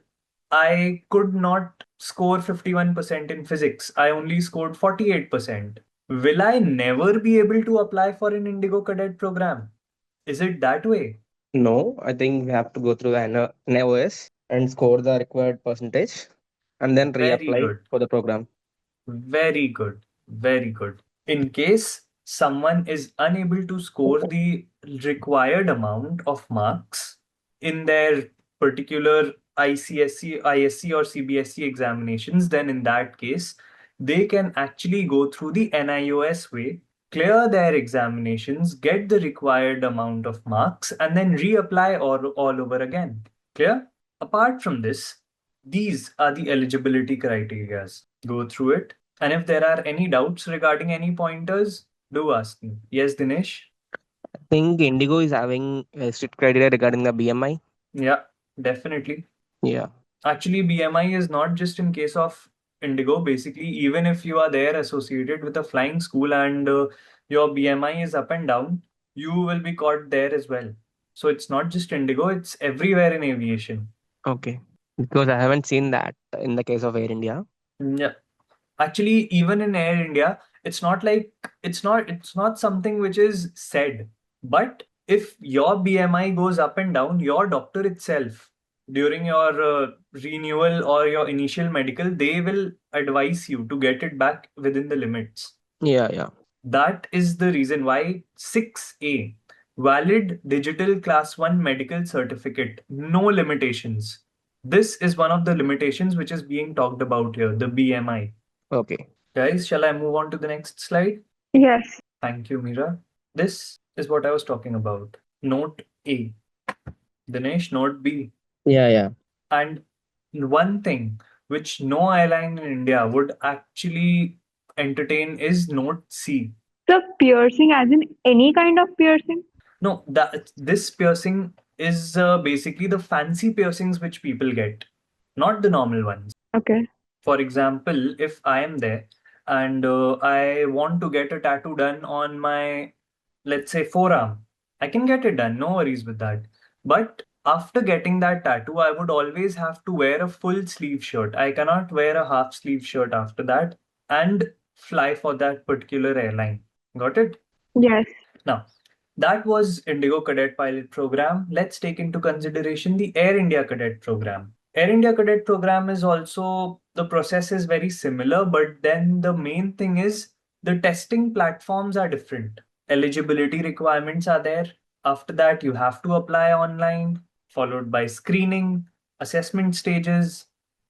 I could not score 51% in physics. I only scored 48%. Will I never be able to apply for an Indigo Cadet program? Is it that way? No, I think we have to go through the NOS and score the required percentage and then Very reapply good. for the program. Very good. Very good. In case someone is unable to score the required amount of marks in their particular ICSC, ISC, or CBSC examinations, then in that case, they can actually go through the NIOS way, clear their examinations, get the required amount of marks, and then reapply all over again. Clear? Apart from this, these are the eligibility criterias. Go through it. And if there are any doubts regarding any pointers, do ask me. Yes, Dinesh? I think Indigo is having a strict criteria regarding the BMI. Yeah, definitely. Yeah. Actually, BMI is not just in case of Indigo. Basically, even if you are there associated with a flying school and your BMI is up and down, you will be caught there as well. So it's not just Indigo, it's everywhere in aviation. Okay. Because I haven't seen that in the case of Air India. Yeah. Actually, even in Air India, it's not like it's not something which is said. But if your BMI goes up and down, your doctor itself during your renewal or your initial medical, they will advise you to get it back within the limits. Yeah, yeah. That is the reason why 6A, valid digital class 1 medical certificate, no limitations. This is one of the limitations which is being talked about here, the BMI. Okay. Guys, shall I move on to the next slide? Yes. Thank you, Mira. This is what I was talking about. Note A. Dinesh, note B. Yeah, yeah. And one thing which no airline in India would actually entertain is note C. So piercing, as in any kind of piercing? No, that this piercing is basically the fancy piercings which people get, not the normal ones. Okay. For example, if I am there and I want to get a tattoo done on my, let's say, forearm, I can get it done, no worries with that. But after getting that tattoo, I would always have to wear a full sleeve shirt. I cannot wear a half sleeve shirt after that and fly for that particular airline. Got it? Yes. Now, that was Indigo Cadet Pilot Program. Let's take into consideration the Air India Cadet Program. Air India Cadet Program is also, the process is very similar, but then the main thing is the testing platforms are different. Eligibility requirements are there. After that, you have to apply online, followed by screening, assessment stages,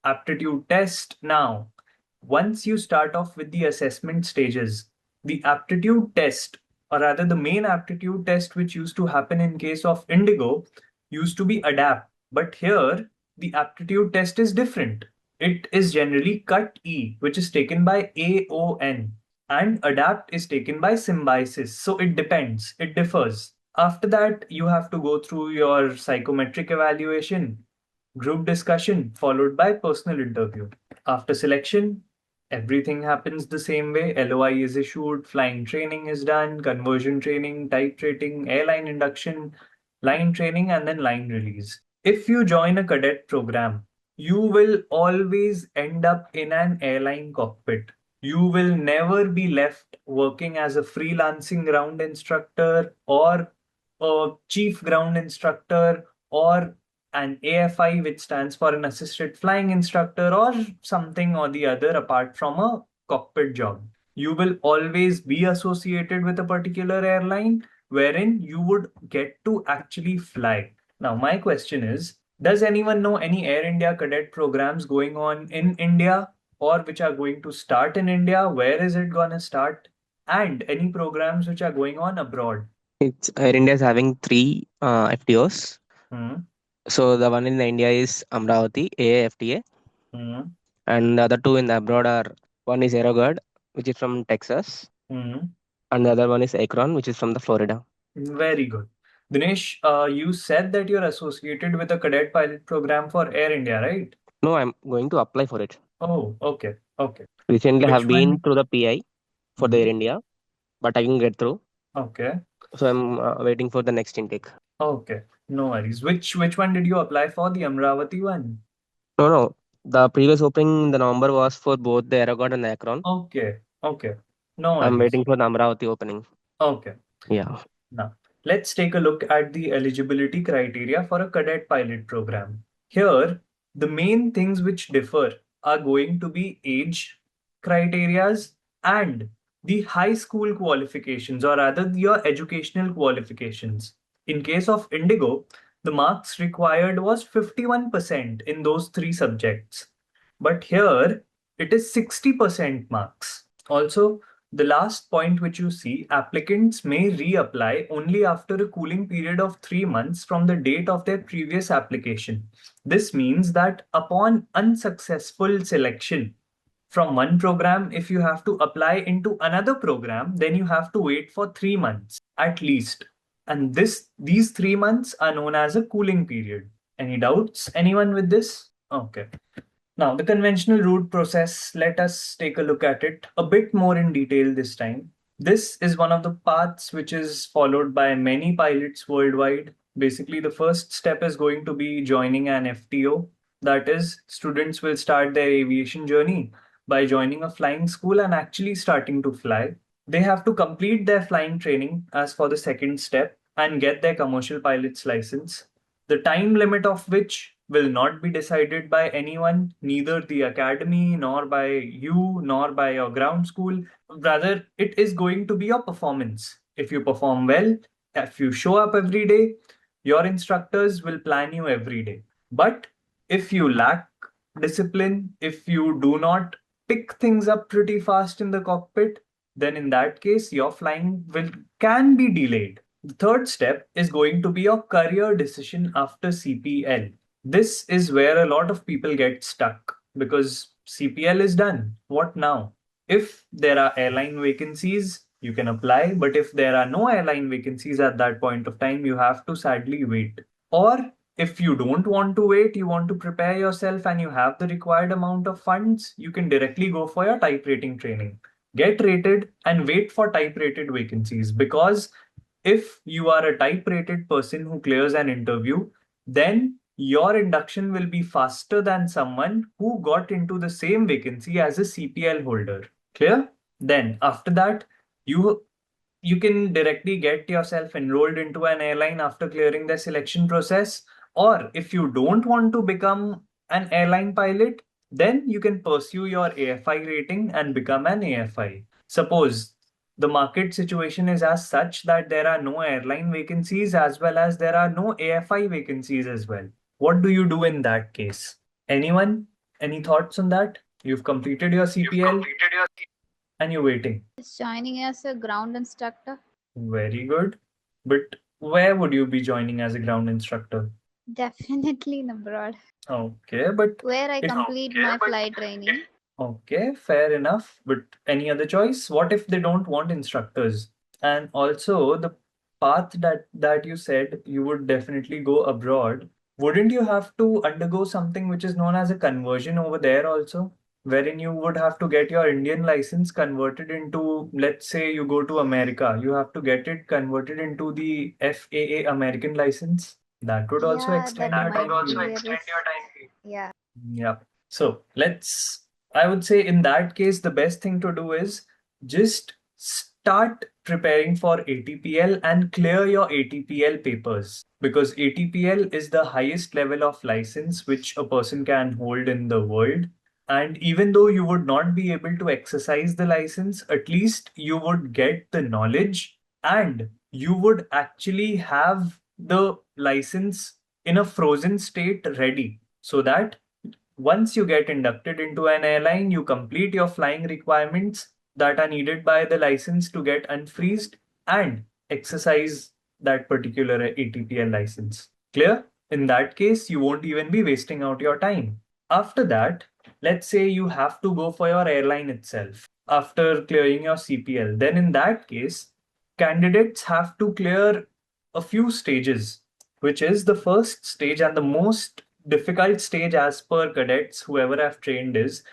aptitude test. Now, once you start off with the assessment stages, the aptitude test, or rather the main aptitude test which used to happen in case of Indigo, used to be ADAPT. But here, the aptitude test is different. It is generally cut E, which is taken by AON, and ADAPT is taken by Symbiosis. So it depends, it differs. After that, you have to go through your psychometric evaluation, group discussion, followed by personal interview. After selection, everything happens the same way. LOI is issued, flying training is done, conversion training, type rating, airline induction, line training, and then line release. If you join a cadet program, you will always end up in an airline cockpit. You will never be left working as a freelancing ground instructor or a chief ground instructor or an AFI, which stands for an assisted flying instructor, or something or the other apart from a cockpit job. You will always be associated with a particular airline wherein you would get to actually fly. Now, my question is, does anyone know any Air India cadet programs going on in India or which are going to start in India? Where is it going to start? And any programs which are going on abroad? It's Air India is having three FTOs. Hmm. So the one in India is Amravati, AAFTA, Hmm. and the other two in the abroad are one is Aerogard, which is from Texas, Hmm. and the other one is Akron, which is from the Florida. Very good. Dinesh, you said that you're associated with a cadet pilot program for Air India, right? No, I'm going to apply for it. Oh, okay, okay. Recently, I Which have been one? through the PI for the Air Mhm. India, but I can get through. Okay, So I'm waiting for the next intake. okay. No worries. Which one did you apply for? The Amravati one? No, no. The previous opening, the number was for both the Aragon and the Akron. Okay, okay. No I'm worries. waiting for the Amravati opening. Okay. Yeah. Now, let's take a look at the eligibility criteria for a cadet pilot program. Here, the main things which differ are going to be age criterias and the high school qualifications, or rather your educational qualifications. In case of Indigo, the marks required was 51% in those three subjects. But here, it is 60% marks. Also, the last point which you see, applicants may reapply only after a cooling period of 3 months from the date of their previous application. This means that upon unsuccessful selection from one program, if you have to apply into another program, then you have to wait for 3 months at least. And these 3 months are known as a cooling period. Any doubts? Anyone with this? Okay. Now, the conventional route process, let us take a look at it a bit more in detail this time. This is one of the paths which is followed by many pilots worldwide. Basically, the first step is going to be joining an FTO. That is, students will start their aviation journey by joining a flying school and actually starting to fly. They have to complete their flying training as for the second step and get their commercial pilot's license, the time limit of which will not be decided by anyone, neither the academy, nor by you, nor by your ground school. Rather, it is going to be your performance. If you perform well, if you show up every day, your instructors will plan you every day. But if you lack discipline, if you do not pick things up pretty fast in the cockpit, then in that case, your flying will can be delayed. The third step is going to be your career decision after CPL. This is where a lot of people get stuck because CPL is done. What now? If there are airline vacancies, you can apply, but if there are no airline vacancies at that point of time, you have to sadly wait. Or if you don't want to wait, you want to prepare yourself and you have the required amount of funds, you can directly go for your type rating training. Get rated and wait for type rated vacancies, because if you are a type rated person who clears an interview, then your induction will be faster than someone who got into the same vacancy as a CPL holder. Clear? Then after that, you you can directly get yourself enrolled into an airline after clearing the selection process. Or if you don't want to become an airline pilot, then you can pursue your AFI rating and become an AFI. Suppose the market situation is as such that there are no airline vacancies as well as there are no AFI vacancies as well. What do you do in that case? Anyone? Any thoughts on that? You've completed your CPL and you're waiting. Is joining as a ground instructor? Very good. But where would you be joining as a ground instructor? Definitely in abroad, Okay, but where I if complete my flight training. okay, fair enough. But any other choice? What if they don't want instructors? And also the path that you said you would definitely go abroad, wouldn't you have to undergo something which is known as a conversion over there also? Wherein you would have to get your Indian license converted into, let's say you go to America, you have to get it converted into the FAA American license. That would also Yeah, extend that your might time be period. a risk. Yeah. Yeah. So I would say in that case, the best thing to do is just start preparing for ATPL and clear your ATPL papers, because ATPL is the highest level of license which a person can hold in the world. And even though you would not be able to exercise the license, at least you would get the knowledge and you would actually have the license in a frozen state ready, so that once you get inducted into an airline, you complete your flying requirements that are needed by the license to get unfreezed and exercise that particular ATPL license. Clear? In that case, you won't even be wasting out your time. After that, let's say you have to go for your airline itself after clearing your CPL. Then, in that case, candidates have to clear a few stages, which is the first stage and the most difficult stage as per cadets, whoever I've trained is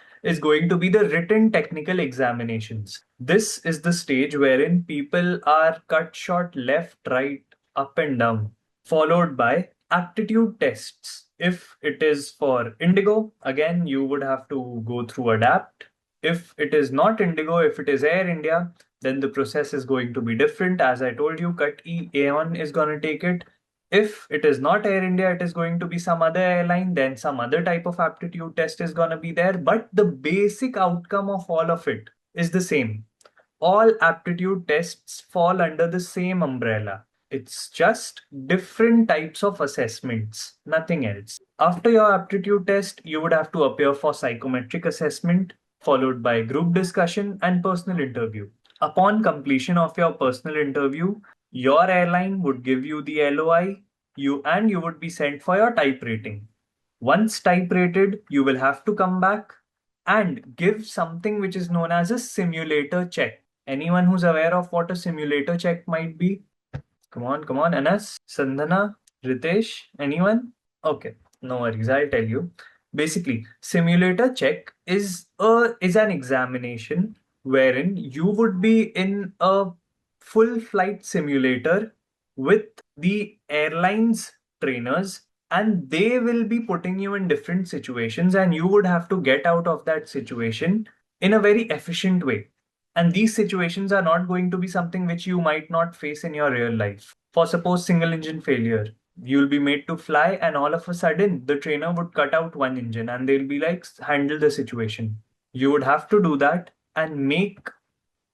going to be the written technical examinations. This is the stage wherein people are cut short left, right, up and down, followed by aptitude tests. If it is for Indigo, again, you would have to go through ADAPT. If it is not Indigo, if it is Air India, then the process is going to be different. As I told you, Cut E Aon is going to take it. If it is not Air India, it is going to be some other airline, then some other type of aptitude test is going to be there. But the basic outcome of all of it is the same. All aptitude tests fall under the same umbrella. It's just different types of assessments, nothing else. After your aptitude test, you would have to appear for psychometric assessment, followed by group discussion and personal interview. Upon completion of your personal interview, your airline would give you the LOI, you would be sent for your type rating. Once type rated, you will have to come back and give something which is known as a simulator check. Anyone who's aware of what a simulator check might be? Come on, Anas, Sandhana, Ritesh, anyone? Okay, no worries, I'll tell you. Basically, simulator check is an examination wherein you would be in a full flight simulator with the airline's trainers, and they will be putting you in different situations, and you would have to get out of that situation in a very efficient way. And these situations are not going to be something which you might not face in your real life. For suppose single engine failure, you'll be made to fly, and all of a sudden the trainer would cut out one engine and they'll be like, handle the situation. You would have to do that and make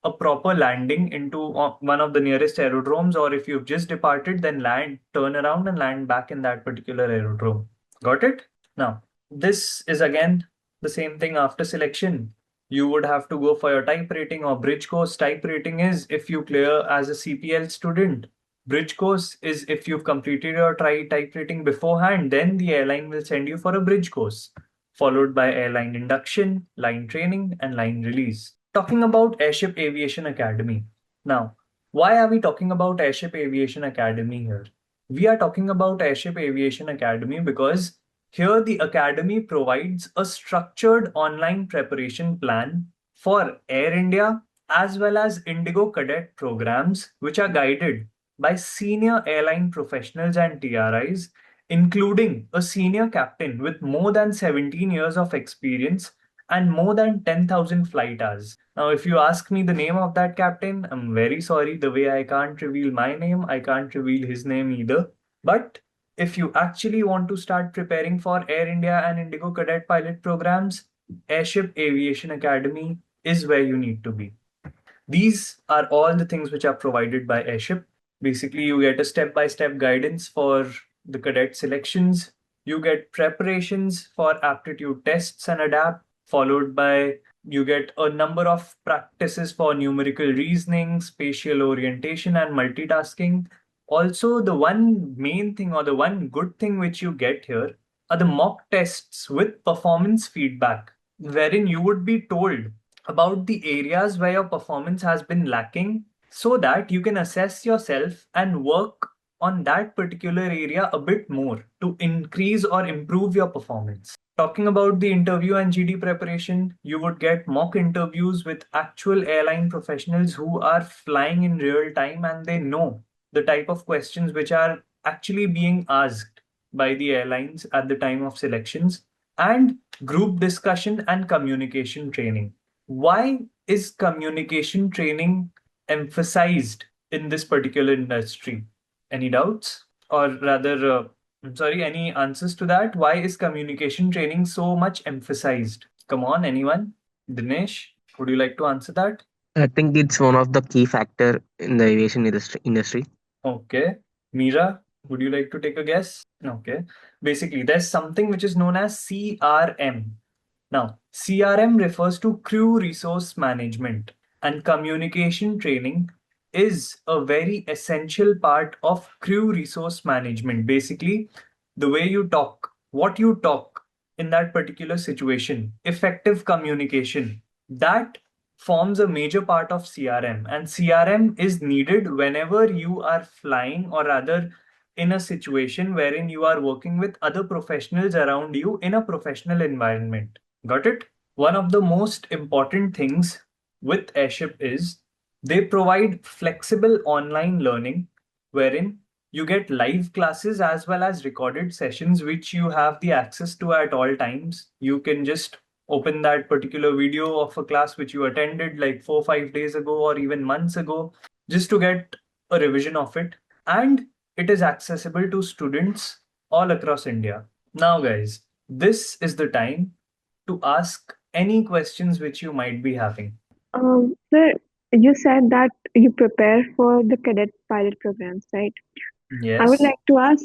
a proper landing into one of the nearest aerodromes, or if you've just departed, then turn around and land back in that particular aerodrome. Got it? Now, this is again the same thing after selection. You would have to go for your type rating or bridge course. Type rating is if you clear as a CPL student. Bridge course is if you've completed your type rating beforehand, then the airline will send you for a bridge course, followed by airline induction, line training, and line release. Talking about Airship Aviation Academy. Now, why are we talking about Airship Aviation Academy here? We are talking about Airship Aviation Academy because here the Academy provides a structured online preparation plan for Air India as well as Indigo cadet programs, which are guided by senior airline professionals and TRIs, including a senior captain with more than 17 years of experience and more than 10,000 flight hours. Now, if you ask me the name of that captain, I'm very sorry. The way I can't reveal my name, I can't reveal his name either. But if you actually want to start preparing for Air India and Indigo cadet pilot programs, Airship Aviation Academy is where you need to be. These are all the things which are provided by Airship. Basically, you get a step-by-step guidance for the cadet selections. You get preparations for aptitude tests and adapt, followed by you get a number of practices for numerical reasoning, spatial orientation, and multitasking. Also, the one main thing or the one good thing which you get here are the mock tests with performance feedback, wherein you would be told about the areas where your performance has been lacking so that you can assess yourself and work on that particular area a bit more to increase or improve your performance. Talking about the interview and GD preparation, you would get mock interviews with actual airline professionals who are flying in real time and they know the type of questions which are actually being asked by the airlines at the time of selections, and group discussion and communication training. Why is communication training emphasized in this particular industry? Any doubts? Or rather, I'm sorry, any answers to that? Why is communication training so much emphasized? Come on, anyone? Dinesh, would you like to answer that? I think it's one of the key factor in the aviation industry. Okay. Mira, would you like to take a guess? Okay. Basically, there's something which is known as CRM. Now, CRM refers to crew resource management, and communication training is a very essential part of crew resource management. Basically, the way you talk, what you talk in that particular situation, effective communication, that forms a major part of CRM, and CRM is needed whenever you are flying, or rather in a situation wherein you are working with other professionals around you in a professional environment. Got it? One of the most important things with Airship is they provide flexible online learning wherein you get live classes as well as recorded sessions which you have the access to at all times. You can just open that particular video of a class which you attended like 4 or 5 days ago or even months ago just to get a revision of it. And it is accessible to students all across India. Now, guys, this is the time to ask any questions which you might be having. Sir, you said that you prepare for the cadet pilot programs, right? I would Yes. like to ask,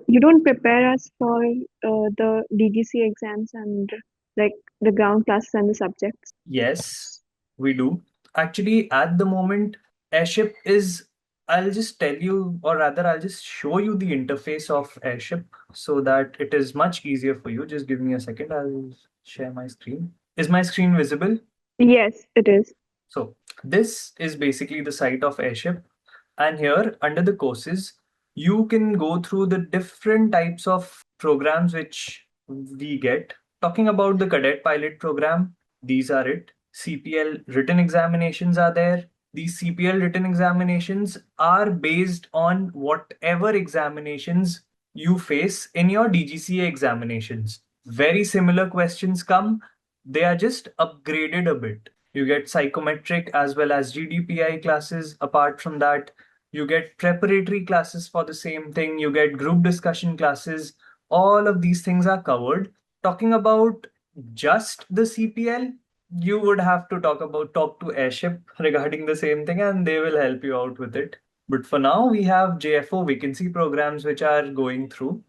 you don't prepare us for the DGC exams and like the ground classes and the subjects? Yes, we do. Actually, at the moment, Airship is, I'll just tell you, or rather, I'll just show you the interface of Airship so that it is much easier for you. Just give me a second. I'll share my screen. Is my screen visible? Yes, it is. So this is basically the site of Airship. And here under the courses, you can go through the different types of programs which we get. Talking about the cadet pilot program, these are it. CPL written examinations are there. These CPL written examinations are based on whatever examinations you face in your DGCA examinations. Very similar questions come, they are just upgraded a bit. You get psychometric as well as GDPI classes. Apart from that, you get preparatory classes for the same thing. You get group discussion classes. All of these things are covered. Talking about just the CPL, you would have to talk to Airship regarding the same thing, and they will help you out with it. But for now, we have JFO vacancy programs which are going through.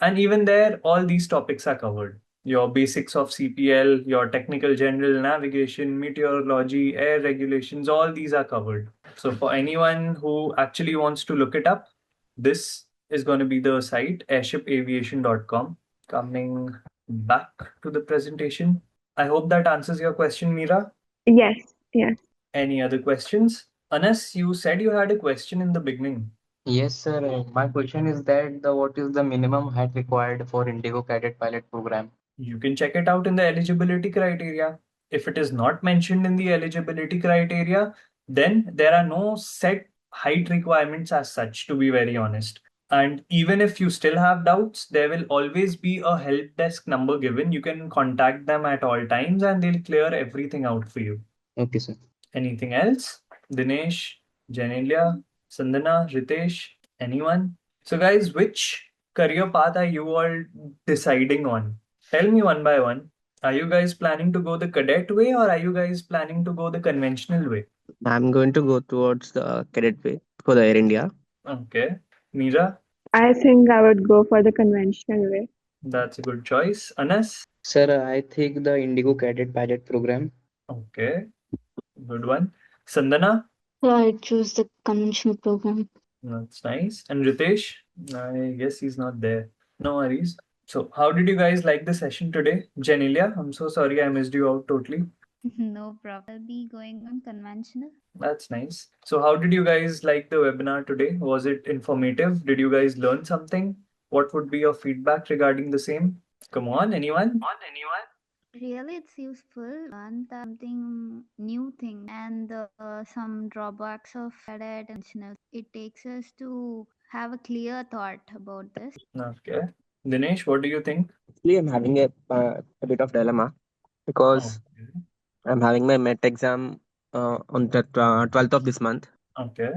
And even there, all these topics are covered. Your basics of CPL, your technical general navigation, meteorology, air regulations, all these are covered. So for anyone who actually wants to look it up, this is going to be the site airshipaviation.com. Coming back to the presentation. I hope that answers your question, Meera. Yes, yes. Any other questions? Anas, you said you had a question in the beginning. Yes, sir. My question is that the what is the minimum height required for Indigo Cadet Pilot Program? You can check it out in the eligibility criteria. If it is not mentioned in the eligibility criteria, then there are no set height requirements as such, to be very honest. And even if you still have doubts, there will always be a help desk number given. You can contact them at all times and they'll clear everything out for you. Okay, sir. Anything else? Dinesh, Janelia, Sandana, Ritesh, anyone? So, guys, which career path are you all deciding on? Tell me one by one. Are you guys planning to go the cadet way or are you guys planning to go the conventional way? I'm going to go towards the cadet way for the Air India. Okay. Meera, I think I would go for the conventional way. that's a good choice. Anas? Sir, I think the Indigo Cadet Pilot Program. Okay, good one. Sandana? Yeah, I choose the conventional program. That's nice. And Ritesh? I guess he's not there. No worries. So, how did you guys like the session today? Janelia, I'm so sorry I missed you out totally. No problem. I'll be going on conventional. That's nice. So, how did you guys like the webinar today? Was it informative? Did you guys learn something? What would be your feedback regarding the same? Come on, anyone? Really, it's useful. Learn something new thing and some drawbacks of cadet and conventional. It takes us to have a clear thought about this. Okay. Dinesh, what do you think? Actually, I'm having a bit of dilemma because Okay. I'm having my MET exam on the 12th of this month, Okay.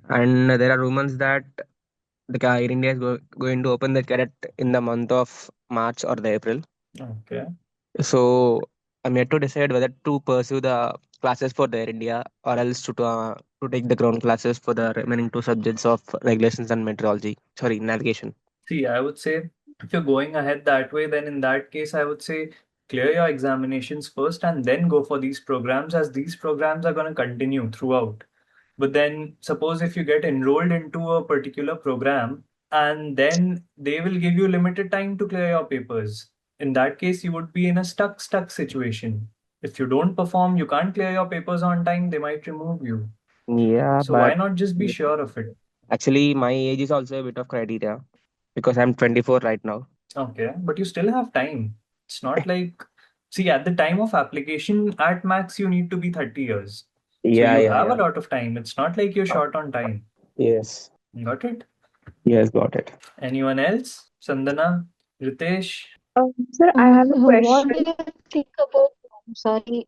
and there are rumors that the Air India is going to open the cadet in the month of March or the April. Okay. So I'm yet to decide whether to pursue the classes for the Air India or else to take the ground classes for the remaining two subjects of regulations and meteorology. Sorry, navigation. See, I would say if you're going ahead that way, then in that case, I would say clear your examinations first and then go for these programs, as these programs are going to continue throughout. But then, suppose if you get enrolled into a particular program and then they will give you limited time to clear your papers. In that case, you would be in a stuck situation. If you don't perform, you can't clear your papers on time, they might remove you. Yeah, So why but not just be sure of it? actually, my age is also a bit of criteria because I'm 24 right now. Okay, but you still have time. It's not like, see, at the time of application, at max, you need to be 30 years. So Yeah, you yeah, have a yeah. lot of time. It's not like you're short on time. Yes, Got it? yes, got it. Anyone else? Sandana? Ritesh? Sir, I have a What do question. you think about? I'm sorry.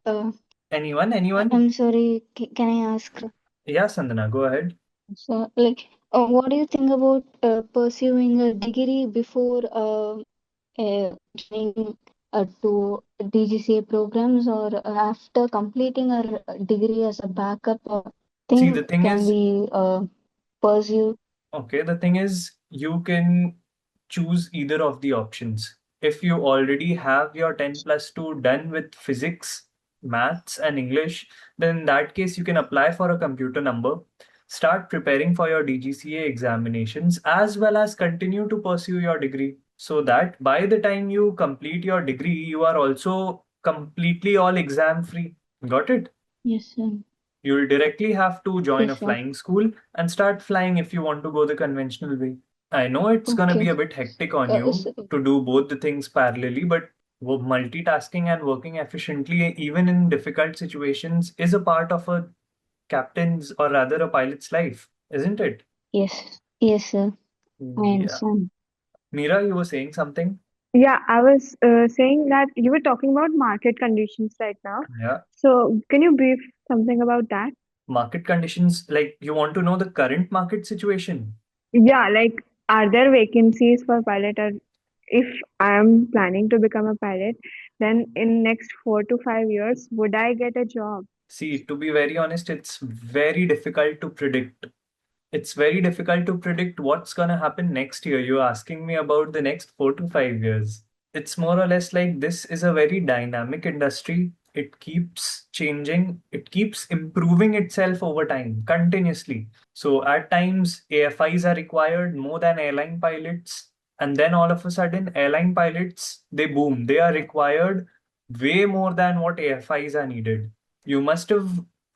Anyone? Anyone? I'm sorry. Can I ask? Yeah, Sandana, go ahead. So, like, what do you think about pursuing a degree before joining to DGCA programs, or after completing a degree as a backup See, thing the thing can is, be pursued? okay, the thing is, you can choose either of the options. If you already have your 10 plus 2 done with physics, maths, and English, then in that case, you can apply for a computer number, start preparing for your DGCA examinations, as well as continue to pursue your degree. So that by the time you complete your degree, you are also completely all exam free. Got it? Yes, sir. You'll directly have to join a Yes, sir. flying school and start flying if you want to go the conventional way. I know it's gonna Okay. be a bit hectic on you So, to do both the things parallelly, but multitasking and working efficiently, even in difficult situations, is a part of a captain's or rather a pilot's life, isn't it? yes, yes, sir. I Yeah. understand. Mira, you were saying something? Yeah, I was saying that you were talking about market conditions right now. Yeah. So, can you brief something about that? Market conditions, like you want to know the current market situation. Yeah, like, are there vacancies for pilot? Or if I am planning to become a pilot, then in next 4 to 5 years, would I get a job? See, to be very honest, it's very difficult to predict. It's very difficult to predict what's going to happen next year. You're asking me about the next 4 to 5 years. It's more or less like this is a very dynamic industry. It keeps changing, it keeps improving itself over time continuously. So at times, AFIs are required more than airline pilots. And then all of a sudden, airline pilots, they boom. They are required way more than what AFIs are needed. You must have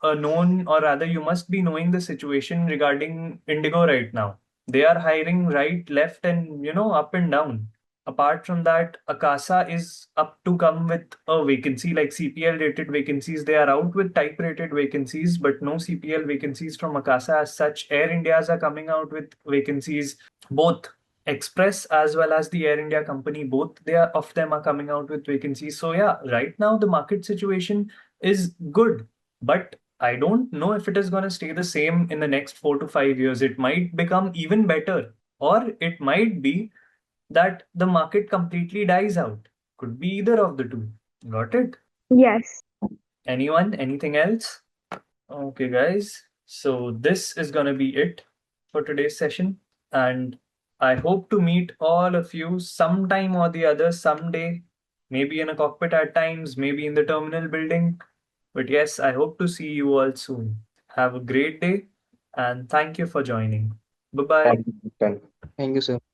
known, or rather, you must be knowing the situation regarding Indigo right now. They are hiring right, left, and up and down. Apart from that, Akasa is up to come with a vacancy like CPL rated vacancies. They are out with type rated vacancies, but no CPL vacancies from Akasa as such. Air Indias are coming out with vacancies, both Express as well as the Air India company, both they are of them are coming out with vacancies. So yeah, right now the market situation is good, but I don't know if it is going to stay the same in the next 4 to 5 years. It might become even better, or it might be that the market completely dies out. Could be either of the two. Got it? Yes. Anyone? Anything else? Okay, guys. So this is going to be it for today's session. And I hope to meet all of you sometime or the other, someday, maybe in a cockpit at times, maybe in the terminal building. But yes, I hope to see you all soon. Have a great day and thank you for joining. Bye bye. Thank you, Captain. Thank you, sir.